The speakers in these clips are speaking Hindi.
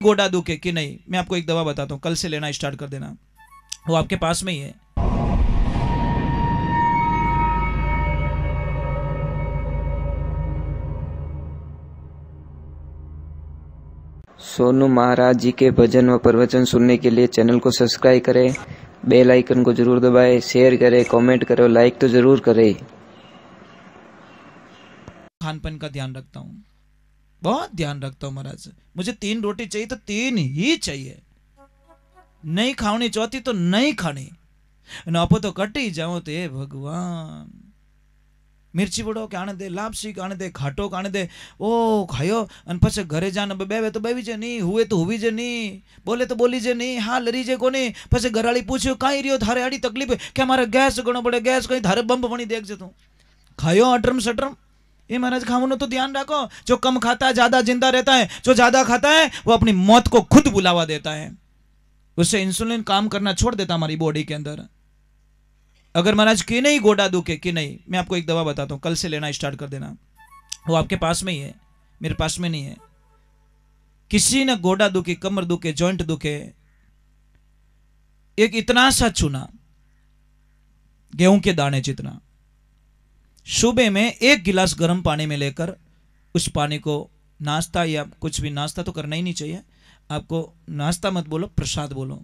गोडा दुखे कि नहीं, मैं आपको एक दवा बताता हूँ, कल से लेना स्टार्ट कर देना, वो आपके पास में ही है। सोनू महाराज जी के भजन व प्रवचन सुनने के लिए चैनल को सब्सक्राइब करें, बेल आइकन को जरूर दबाएं, शेयर करें, कमेंट करें, लाइक तो जरूर करें। खान पान का ध्यान रखता हूँ, बहुत ध्यान रखता हूँ महाराज। मुझे 3 रोटी चाहिए तो 3 ही चाहिए, नहीं खानी चौथी तो नहीं खानी, आपो तो कटी जाओ तो हे भगवान। मिर्ची वड़ो के आने दे, लापसी के आने दे, खाटो के आने दे, ओ खायो अन पछे घरे जाने बेवे तो बेवी जे नहीं, हुए तो हुई जे नहीं, बोले तो बोली जे नहीं, हाँ लरी जे कोनी। पछे घराली पूछ्यो काई रियो थारे आड़ी तकलीफ है के मारे गैस घणो बड़े गैस कहीं थारे बंब बनी देख जे तू खायो अटरम सटरम। ये महाराज खाऊं तो ध्यान रखो, जो कम खाता है ज्यादा जिंदा रहता है, जो ज्यादा खाता है वो अपनी मौत को खुद बुलावा देता है, उससे इंसुलिन काम करना छोड़ देता हमारी बॉडी के अंदर। अगर महाराज कि नहीं गोडा दुखे कि नहीं, मैं आपको एक दवा बताता हूँ, कल से लेना स्टार्ट कर देना, वो आपके पास में ही है, मेरे पास में नहीं है। किसी ने गोडा दुखे, कमर दुखे, जॉइंट दुखे, एक इतना सा चूना गेहूं के दाने जितना सुबह में 1 गिलास गर्म पानी में लेकर उस पानी को नाश्ता या कुछ भी, नाश्ता तो करना ही नहीं चाहिए आपको, नाश्ता मत बोलो, प्रसाद बोलो।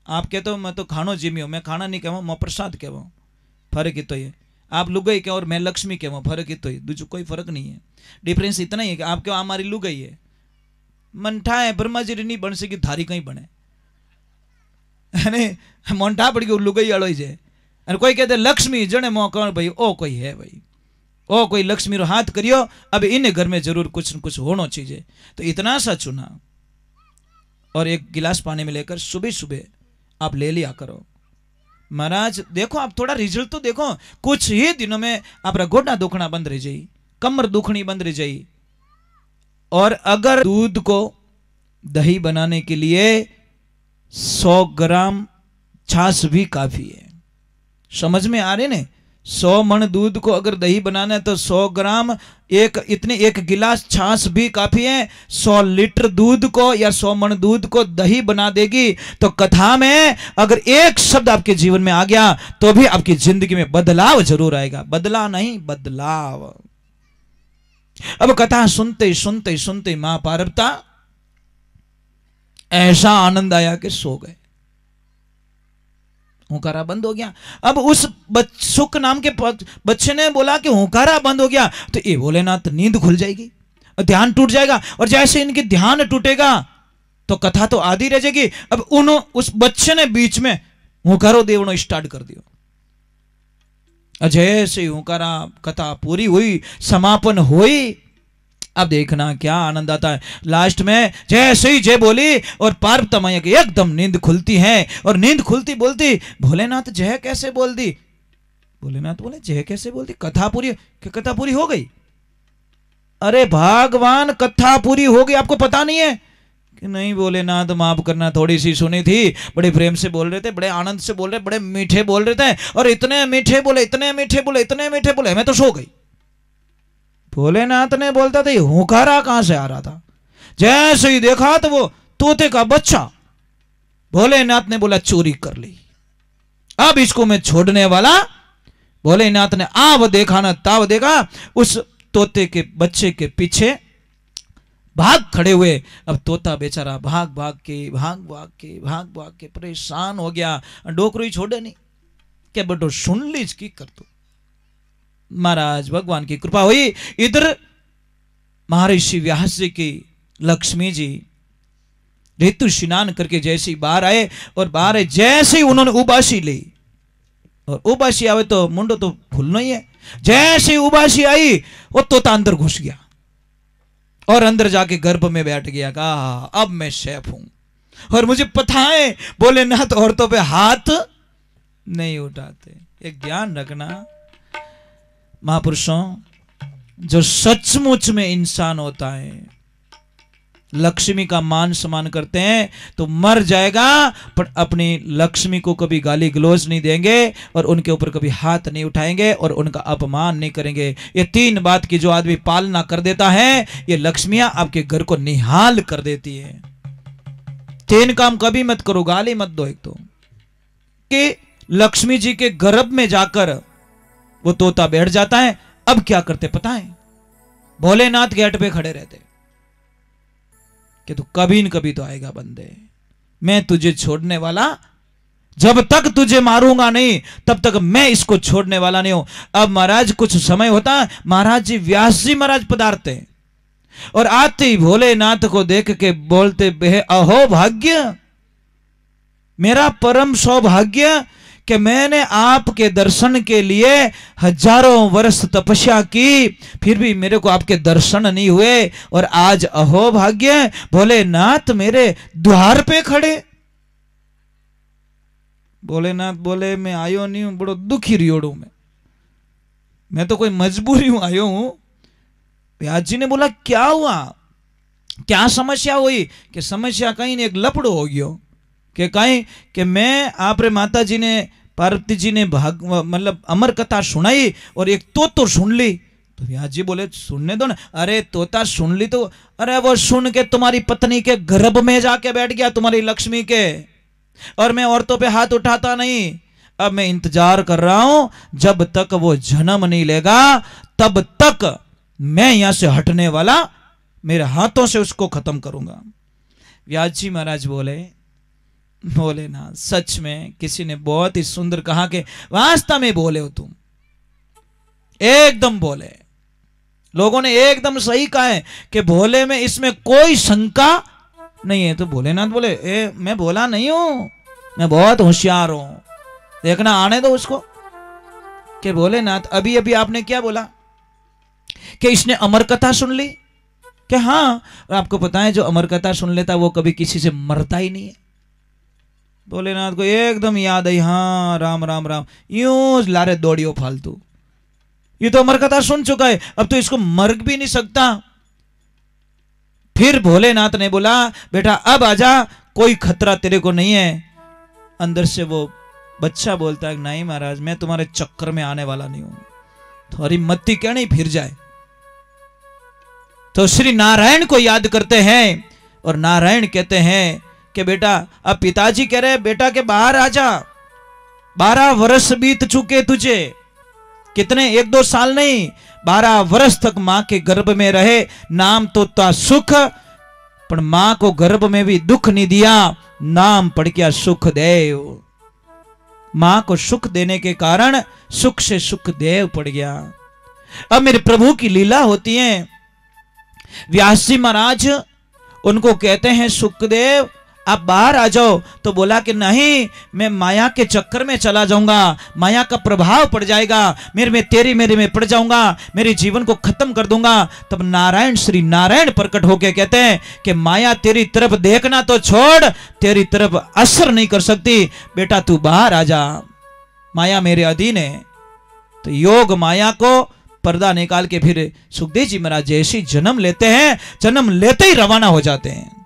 आप कहते हो मैं तो खानो जिम्मी हूं, मैं खाना नहीं कहूँ, मैं प्रसाद कहूँ, फर्क ही तो ये। आप लुगाई कहो और मैं लक्ष्मी कहूँ, फर्क ही तो ये, दूसरा कोई फर्क नहीं है। डिफरेंस इतना ही है कि आप कहो हमारी लुगाई है, मंठा है ब्रह्मा जी नहीं बन सकी, थारी कहीं बने मोंठा पड़ गई लुगाई वालो ही है। कोई कहते लक्ष्मी जने मो कौन भाई, ओ कोई है भाई, ओ कोई लक्ष्मी रो हाथ करियो, अब इन घर में जरूर कुछ न कुछ होना चाहिए। तो इतना सा चुना और 1 गिलास पानी में लेकर सुबह सुबह आप ले लिया करो महाराज। देखो आप थोड़ा रिजल्ट तो देखो, कुछ ही दिनों में आपका गोडा दुखना बंद रह जाए, कमर दुखनी बंद रह जाए। और अगर दूध को दही बनाने के लिए 100 ग्राम छाछ भी काफी है, समझ में आ रहे ने? 100 मन दूध को अगर दही बनाना है तो 100 ग्राम, एक गिलास छाछ भी काफी है। 100 लीटर दूध को या 100 मन दूध को दही बना देगी। तो कथा में अगर एक शब्द आपके जीवन में आ गया तो भी आपकी जिंदगी में बदलाव जरूर आएगा, बदला नहीं बदलाव। अब कथा सुनते सुनते सुनते मां पार्वता ऐसा आनंद आया कि सो गए, हुंकारा बंद हो गया। अब उस सुख नाम के बच्चे ने बोला कि हुंकारा बंद हो गया, तो ये भोलेनाथ नींद खुल जाएगी, ध्यान टूट जाएगा, और जैसे इनके ध्यान टूटेगा तो कथा तो आधी रह जाएगी। अब उस बच्चे ने बीच में हुंकारो देवनो स्टार्ट कर दियो। जैसे हुंकारा कथा पूरी हुई, समापन हुई, अब देखना क्या आनंद आता है। लास्ट में जैसे ही जय बोली और पार्वती मैया की एकदम नींद खुलती है, और नींद खुलती बोलती भोलेनाथ जय कैसे बोल दी। भोलेनाथ बोले जय कैसे बोल दी, कथा पूरी, कथा पूरी हो गई। अरे भगवान कथा पूरी हो गई, आपको पता नहीं है कि नहीं? भोलेनाथ माफ करना, थोड़ी सी सुनी थी, बड़े प्रेम से बोल रहे थे, बड़े आनंद से बोल रहे, बड़े मीठे बोल रहे थे, और इतने मीठे बोले, इतने मीठे बोले, इतने मीठे बोले, मैं तो सो गई। भोलेनाथ ने बोलता था हुंकारा कहां से आ रहा था। जैसे ही देखा तो वो तोते का बच्चा, भोलेनाथ ने बोला चोरी कर ली, अब इसको मैं छोड़ने वाला। भोलेनाथ ने आव देखा ना ताव देखा, उस तोते के बच्चे के पीछे भाग खड़े हुए। अब तोता बेचारा भाग भाग के परेशान हो गया, डोकरू ही छोड़े नहीं क्या बटो सुन लीज की कर तू। महाराज भगवान की कृपा हुई, इधर महर्षि व्यास जी की लक्ष्मी जी ऋतु स्नान करके जैसे ही बाहर आए, और बाहर आए जैसे ही उन्होंने उबासी ली, और उबासी आवे तो मुंडो तो फूलना ही है। जैसे ही उबासी आई वो तोता अंदर घुस गया और अंदर जाके गर्भ में बैठ गया, कहा अब मैं शेफ हूं और मुझे पता है भोलेनाथ औरतों पे हाथ नहीं उठाते। एक ज्ञान रखना महापुरुषों, जो सचमुच में इंसान होता है, लक्ष्मी का मान सम्मान करते हैं तो मर जाएगा, पर अपनी लक्ष्मी को कभी गाली गलौज नहीं देंगे और उनके ऊपर कभी हाथ नहीं उठाएंगे और उनका अपमान नहीं करेंगे। ये 3 बात की जो आदमी पालना कर देता है, ये लक्ष्मियां आपके घर को निहाल कर देती है। तीन काम कभी मत करो, गाली मत दो। एक तो कि लक्ष्मी जी के गर्भ में जाकर वो तोता बैठ जाता है। अब क्या करते पता है? भोलेनाथ गेट पे खड़े रहते कि तू कभी न कभी तो आएगा बंदे, मैं तुझे छोड़ने वाला, जब तक तुझे मारूंगा नहीं तब तक मैं इसको छोड़ने वाला नहीं हूं। अब महाराज कुछ समय होता, महाराज जी व्यास जी महाराज पधारते और आते ही भोलेनाथ को देख के बोलते, अहो भाग्य, मेरा परम सौभाग्य कि मैंने आपके दर्शन के लिए हजारों वर्ष तपस्या की, फिर भी मेरे को आपके दर्शन नहीं हुए, और आज अहो भाग्य, भोलेनाथ मेरे द्वार पे खड़े। भोलेनाथ बोले, मैं आयो नहीं हूं, बड़ो दुखी रियोड़ू मैं तो कोई मजबूरी हूं आयो हूं। व्यास जी ने बोला, क्या हुआ, क्या समस्या हुई? कि समस्या कहीं ने एक लपड़ो हो गयो कि कहीं कि मैं आप रे माता जी ने, पार्वती जी ने मतलब अमर कथा सुनाई और एक तो सुन ली। तो व्यास जी बोले, सुनने दो ना। अरे तोता सुन ली तो, अरे वो सुन के तुम्हारी पत्नी के गर्भ में जाके बैठ गया, तुम्हारी लक्ष्मी के, और मैं औरतों पे हाथ उठाता नहीं। अब मैं इंतजार कर रहा हूं, जब तक वो जन्म नहीं लेगा तब तक मैं यहां से हटने वाला, मेरे हाथों से उसको खत्म करूंगा। व्यास जी महाराज बोले, भोलेनाथ सच में किसी ने बहुत ही सुंदर कहा कि वास्तव में बोले हो तुम, एकदम बोले। लोगों ने एकदम सही कहा है कि भोले में इसमें कोई शंका नहीं है। तो भोलेनाथ बोले, मैं भोला नहीं हूं, मैं बहुत होशियार हूं, देखना आने दो उसको। कि भोलेनाथ अभी अभी आपने क्या बोला कि इसने अमर कथा सुन ली? कि हाँ, और आपको पता है जो अमर कथा सुन लेता वो कभी किसी से मरता ही नहीं है। भोलेनाथ को एकदम याद आई, हाँ राम राम राम, यूं लारे दौड़ियो फालतू, ये तो अमर कथा सुन चुका है, अब तो इसको मर भी नहीं सकता। फिर भोलेनाथ ने बोला, बेटा अब आजा, कोई खतरा तेरे को नहीं है। अंदर से वो बच्चा बोलता है, नहीं महाराज मैं तुम्हारे चक्कर में आने वाला नहीं हूं, तुम्हारी मत्ती क्या नहीं फिर जाए। तो श्री नारायण को याद करते हैं और नारायण कहते हैं कि बेटा, अब पिताजी कह रहे बेटा के बाहर आजा, 12 वर्ष बीत चुके तुझे, कितने 1-2 साल नहीं, 12 वर्ष तक मां के गर्भ में रहे, नाम तो था सुख, पर मां को गर्भ में भी दुख नहीं दिया, नाम पड़ गया सुखदेव। मां को सुख देने के कारण सुख से सुखदेव पड़ गया। अब मेरे प्रभु की लीला होती है, व्यास जी महाराज उनको कहते हैं, सुखदेव आप बाहर आ जाओ। तो बोला कि नहीं, मैं माया के चक्कर में चला जाऊंगा, माया का प्रभाव पड़ जाएगा, मेरे में पड़ जाऊंगा, मेरे जीवन को खत्म कर दूंगा। तब नारायण, श्री नारायण प्रकट होके कहते हैं कि माया तेरी तरफ देखना तो छोड़, तेरी तरफ असर नहीं कर सकती, बेटा तू बाहर आ जा, माया मेरे अधीन है। तो योग माया को पर्दा निकाल के फिर सुखदेव जी महाराज जैसे जन्म लेते हैं, जन्म लेते ही रवाना हो जाते हैं।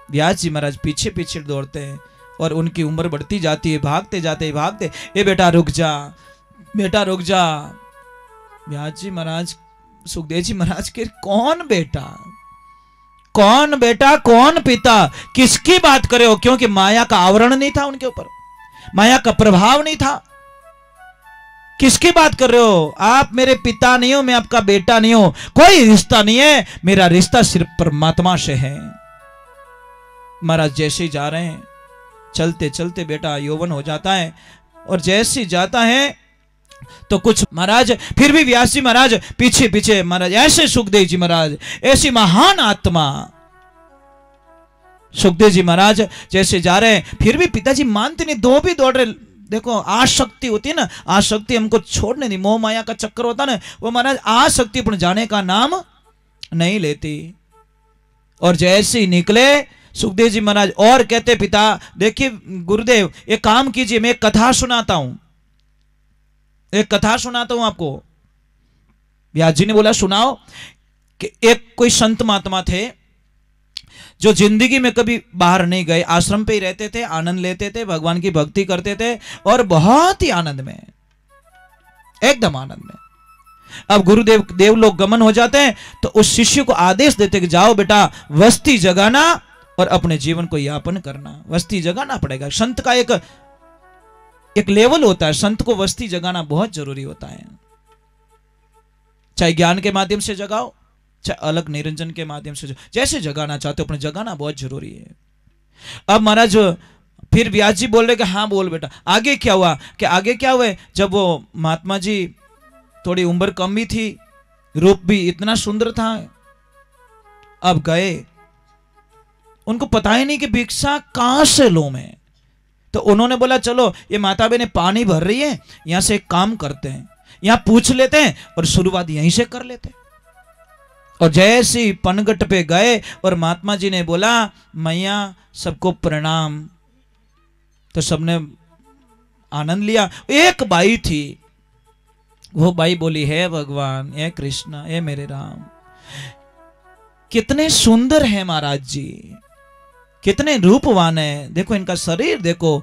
व्यास जी महाराज पीछे पीछे दौड़ते हैं और उनकी उम्र बढ़ती जाती है, भागते जाते भागते, ये बेटा रुक जा, बेटा रुक जा। व्यास जी महाराज, सुखदेव जी महाराज के कौन बेटा, कौन बेटा, कौन पिता, किसकी बात करे हो? क्योंकि माया का आवरण नहीं था उनके ऊपर, माया का प्रभाव नहीं था। किसकी बात कर रहे हो आप? मेरे पिता नहीं हो, मैं आपका बेटा नहीं हूं, कोई रिश्ता नहीं है, मेरा रिश्ता सिर्फ परमात्मा से है। महाराज जैसे ही जा रहे हैं, चलते चलते बेटा यौवन हो जाता है, और जैसे जाता है तो कुछ महाराज फिर भी व्यास जी महाराज पीछे पीछे, महाराज ऐसे सुखदेव जी महाराज, ऐसी महान आत्मा सुखदेव जी महाराज जैसे जा रहे हैं, फिर भी पिताजी मानते नहीं, दो भी दौड़ रहे। देखो आसक्ति होती है ना, आसक्ति हमको छोड़ने नहीं, मोह माया का चक्कर होता ना, वो महाराज आसक्ति पर जाने का नाम नहीं लेती। और जैसे ही निकले सुखदेव जी महाराज और कहते, पिता देखिए गुरुदेव एक काम कीजिए, मैं एक कथा सुनाता हूं, एक कथा सुनाता हूं आपको। व्यास जी ने बोला सुनाओ। कि एक कोई संत महात्मा थे जो जिंदगी में कभी बाहर नहीं गए, आश्रम पे ही रहते थे, आनंद लेते थे, भगवान की भक्ति करते थे और बहुत ही आनंद में, एकदम आनंद में। अब गुरुदेव देव लोग गमन हो जाते हैं तो उस शिष्य को आदेश देते कि जाओ बेटा बस्ती जगाना और अपने जीवन को यापन करना, वस्ती जगाना पड़ेगा। संत का एक लेवल होता है, संत को वस्ती जगाना बहुत जरूरी होता है। चाहे ज्ञान के माध्यम से जगाओ, चाहे अलग निरंजन के माध्यम से, जैसे जगाना चाहते हो अपने जगाना बहुत जरूरी है। अब महाराज फिर व्यास जी बोल रहे कि हाँ बोल बेटा। आगे क्या हुआ कि आगे क्या हुआ, जब वो महात्मा जी थोड़ी उम्र कम भी थी, रूप भी इतना सुंदर था, अब गए, उनको पता ही नहीं कि भिक्षा कहां से लूं मैं। तो उन्होंने बोला चलो ये माता बहने पानी भर रही है, यहां से एक काम करते हैं, यहां पूछ लेते हैं और शुरुआत यहीं से कर लेते हैं। और जैसे ही पनघट पे गए और महात्मा जी ने बोला मैया सबको प्रणाम, तो सबने आनंद लिया। एक बाई थी, वो बाई बोली हे भगवान, हे कृष्ण, हे मेरे राम, कितने सुंदर है महाराज जी, कितने रूपवान है, देखो इनका शरीर देखो,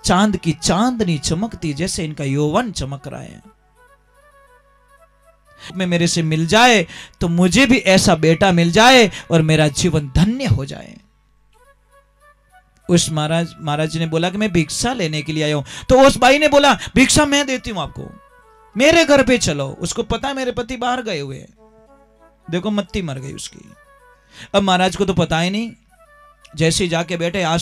चांद की चांदनी चमकती जैसे इनका यौवन चमक रहा है। में मेरे से मिल जाए तो मुझे भी ऐसा बेटा मिल जाए और मेरा जीवन धन्य हो जाए। उस महाराज जी ने बोला कि मैं भिक्षा लेने के लिए आया हूं। तो उस भाई ने बोला भिक्षा मैं देती हूं आपको, मेरे घर पे चलो। उसको पता है मेरे पति बाहर गए हुए हैं, देखो मत्ती मर गई उसकी। अब महाराज को तो पता ही नहीं, जैसे जाके बैठे, आज